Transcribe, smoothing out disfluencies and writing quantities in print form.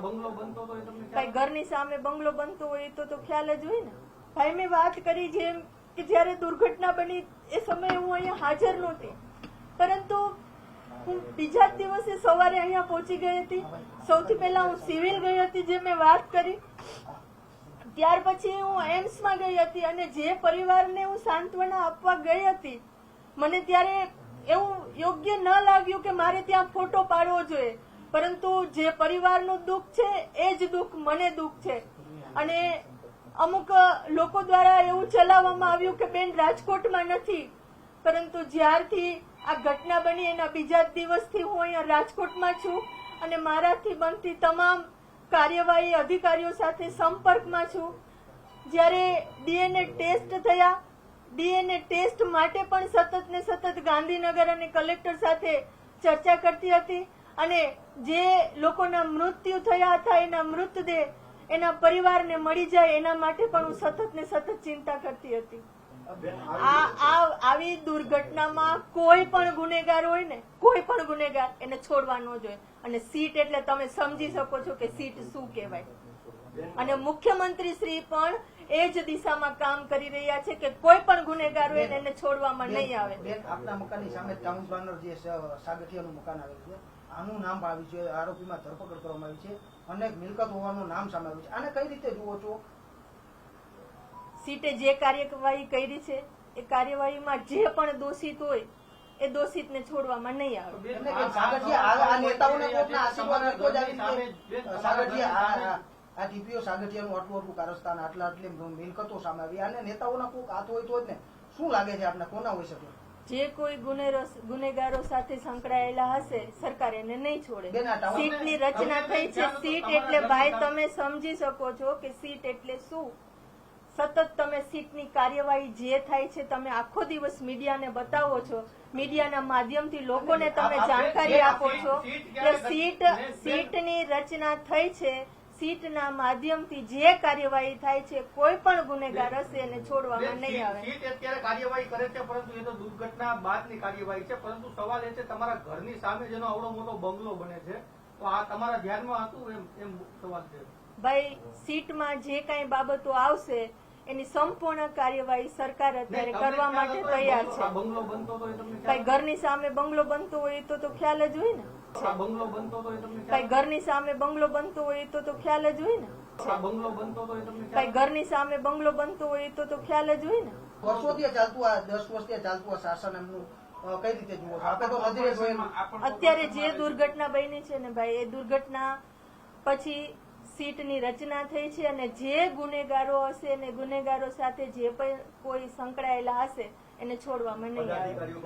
ભાઈ ઘરની સામે બંગલો બનતો હોય તો ખ્યાલ જ હોય ને ભાઈ. મેં વાત કરી જેમ કે જયારે દુર્ઘટના બની એ સમયે હું અહીંયા હાજર નહોતી, પરંતુ હું બીજા જ દિવસે સવારે અહીંયા પહોંચી ગઈ હતી. સૌથી પહેલા હું સિવિલ ગઈ હતી, જે મેં વાત કરી. ત્યાર પછી હું એમ્સમાં ગઈ હતી અને જે પરિવારને હું સાંત્વના આપવા ગઈ હતી, મને ત્યારે એવું યોગ્ય ન લાગ્યું કે મારે ત્યાં ફોટો પાડવો જોઈએ, પરંતુ જે પરિવારનું દુઃખ છે એ જ દુઃખ મને દુઃખ છે. અને અમુક લોકો દ્વારા એવું ચલાવવામાં આવ્યું કે બેન રાજકોટમાં નથી, પરંતુ જ્યારથી આ ઘટના બની એના બીજા દિવસથી હું અહીંયા રાજકોટમાં છું અને મારાથી બનતી તમામ કાર્યવાહી અધિકારીઓ સાથે સંપર્કમાં છું. જ્યારે ડીએનએ ટેસ્ટ થયા, ડીએનએ ટેસ્ટ માટે પણ સતત ને સતત ગાંધીનગર અને કલેક્ટર સાથે ચર્ચા કરતી હતી અને જે લોકોના મૃત્યુ થયા હતા એના મૃતદેહ એના પરિવારને મળી જાય એના માટે પણ હું સતત ને સતત ચિંતા કરતી હતી. આવી દુર્ઘટનામાં કોઈ પણ ગુનેગાર હોય ને, કોઈ પણ ગુનેગાર એને છોડવા ન જોઈએ. અને સીટ એટલે તમે સમજી શકો છો કે સીટ શું કહેવાય. અને મુખ્યમંત્રી શ્રી પણ એ જ દિશામાં કામ કરી રહ્યા છે કે કોઈ પણ ગુનેગાર હોય એને છોડવામાં નહીં આવે. આપના મકાનની સામે ટાઉન પ્લાનર જે સાગઠિયાનું મકાન આવેલું છે, આનું નામ આવ્યું છે, આરોપીમાં ધરપકડ કરવામાં આવી છે, અનેક મિલકત હોવાનું નામ સામે આવ્યું છે. આને કઈ રીતે જુઓ છો? સીટે જે કાર્યવાહી કરી છે એ કાર્યવાહીમાં જે પણ દોષિત હોય એ દોષિતને છોડવામાં નહીં આવે. આ ટીપીઓ સાગઠિયાનું આટલું કારસ્તાન, આટલી મિલકતો સામે આવી, અને નેતાઓના કોઈક હાથ હોય તો જ ને. શું લાગે છે આપને કોના હોઈ શકે? જે કોઈ ગુનેગારો સાથે સંકળાયેલા હશે સરકાર એને નહીં છોડે. સીટની રચના થઈ છે. સીટ એટલે ભાઈ તમે સમજી શકો છો કે સીટ એટલે શું. સતત તમે સીટની કાર્યવાહી જે થાય છે તમે આખો દિવસ મીડિયાને બતાવો છો, મીડિયાના માધ્યમથી લોકોને તમે જાણકારી આપો છો કે સીટની રચના થઈ છે. સીટના માધ્યમથી જે કાર્યવાહી થાય છે કોઈ પણ ગુનેગાર હશે એને છોડવામાં નહીં આવે. સીટ અત્યારે કાર્યવાહી કરે છે, પરંતુ એ તો દુર્ઘટના બાદની કાર્યવાહી છે. પરંતુ સવાલ એ છે તમારા ઘરની સામે જેનો આવડો મોટો બંગલો બને છે, તો આ તમારા ધ્યાનમાં હતું એમ સવાલ છે? ભાઈ સીટમાં જે કઈ બાબતો આવશે એની સંપૂર્ણ કાર્યવાહી સરકાર અત્યારે કરવા માટે તૈયાર છે. ભાઈ ઘરની સામે બંગલો બનતો હોય તો ખ્યાલ જ હોય ને. ભાઈ ઘરની સામે બંગલો બનતો હોય તો ખ્યાલ જ હોય ને. ભાઈ ઘરની સામે બંગલો બનતો હોય તો ખ્યાલ જ હોય ને. વર્ષોથી ચાલતું આ 10 વર્ષથી ચાલતું આ શાસન એમનું કઈ રીતે જુઓ? અત્યારે જે દુર્ઘટના બની છે ને ભાઈ, એ દુર્ઘટના પછી સીટની રચના થઈ છે અને જે ગુનેગારો હશે અને ગુનેગારો સાથે જે પણ કોઈ સંકળાયેલા હશે એને છોડવામાં નહીં આવે.